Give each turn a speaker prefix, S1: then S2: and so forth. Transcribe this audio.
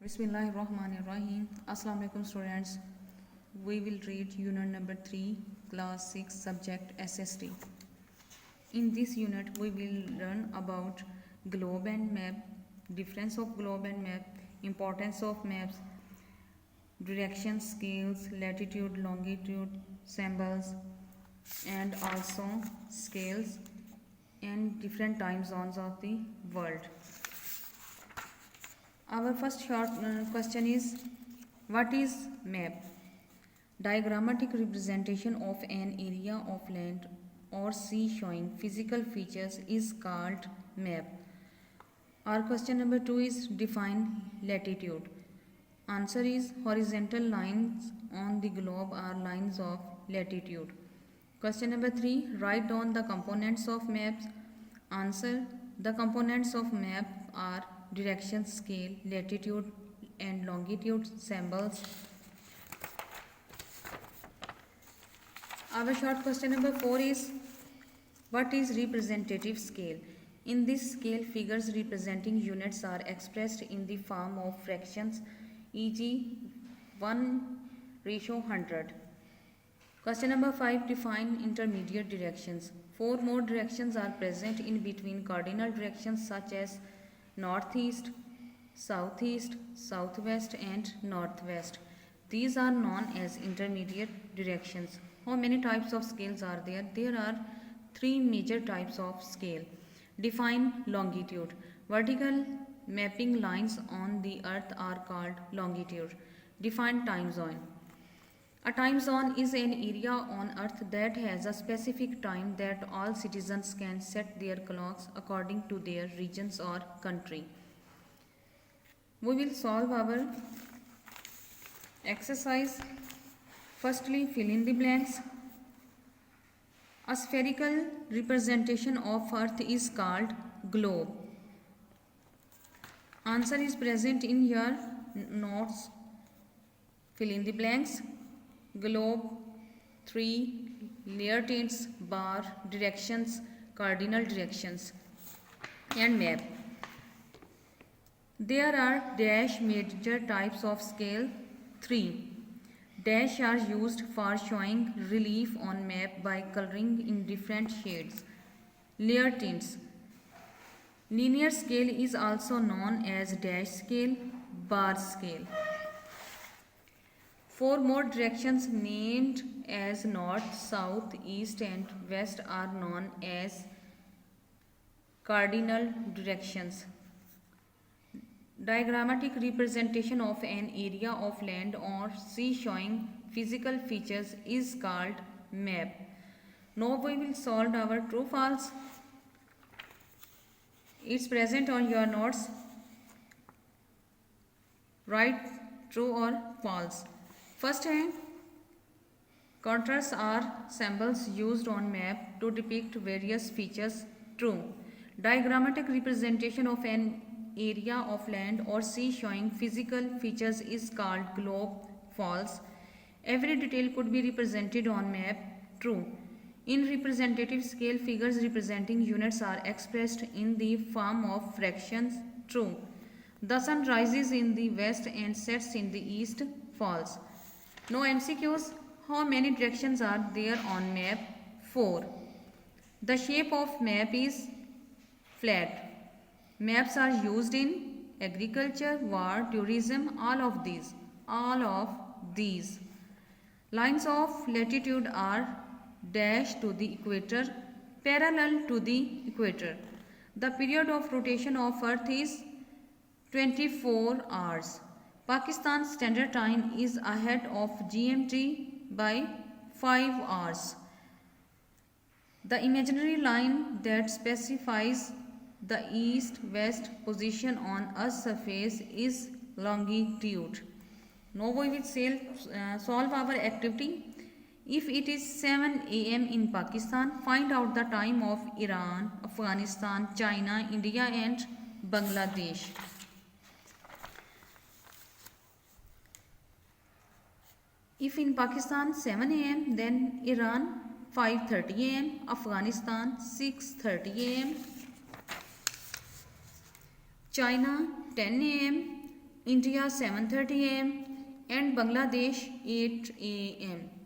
S1: Bismillahirrahmanirrahim. Assalamu alaikum students. We will read unit number 3, class 6, subject SST. In this unit, we will learn about globe and map, difference of globe and map, importance of maps, direction scales, latitude, longitude, symbols, and also scales and different time zones of the world. Our first short question is, what is map? Diagrammatic representation of an area of land or sea showing physical features is called map. Our question number 2 is, define latitude. Answer is, horizontal lines on the globe are lines of latitude. Question number 3, write down the components of maps. Answer, the components of map are direction scale, latitude and longitude symbols. Our short question number 4 is, what is representative scale? In this scale, figures representing units are expressed in the form of fractions, e.g. 1:100. Question number 5, define intermediate directions. 4 more directions are present in between cardinal directions such as northeast, southeast, southwest and northwest. These are known as intermediate directions. How many types of scales are there? There are 3 major types of scale. Define longitude. Vertical mapping lines on the earth are called longitude. Define time zone. A time zone is an area on earth that has a specific time that all citizens can set their clocks according to their regions or country. We will solve our exercise. Firstly, fill in the blanks. A spherical representation of earth is called globe. Answer is present in your notes. Fill in the blanks. Globe, 3 layer tints, bar, directions, cardinal directions, and map. There are dash major types of scale, 3. Dash are used for showing relief on map by coloring in different shades. Layer tints. Linear scale is also known as dash scale, bar scale. 4 more directions named as north, south, east and west are known as cardinal directions. Diagrammatic representation of an area of land or sea showing physical features is called map. Now we will solve our true false. It's present on your notes. Write true or false. First hand, contrasts are symbols used on map to depict various features. True. Diagrammatic representation of an area of land or sea showing physical features is called globe. False. Every detail could be represented on map. True. In representative scale, figures representing units are expressed in the form of fractions. True. The sun rises in the west and sets in the east. False. No MCQs. How many directions are there on map? 4. The shape of map is flat. Maps are used in agriculture, war, tourism, all of these. Lines of latitude are dash to the equator, parallel to the equator. The period of rotation of earth is 24 hours. Pakistan's standard time is ahead of GMT by 5 hours. The imaginary line that specifies the east-west position on Earth's surface is longitude. Now we will solve our activity. If it is 7 a.m. in Pakistan, find out the time of Iran, Afghanistan, China, India and Bangladesh. If in Pakistan 7 a.m., then Iran 5:30 a.m., Afghanistan 6:30 a.m., China 10 a.m., India 7:30 a.m. and Bangladesh 8 a.m.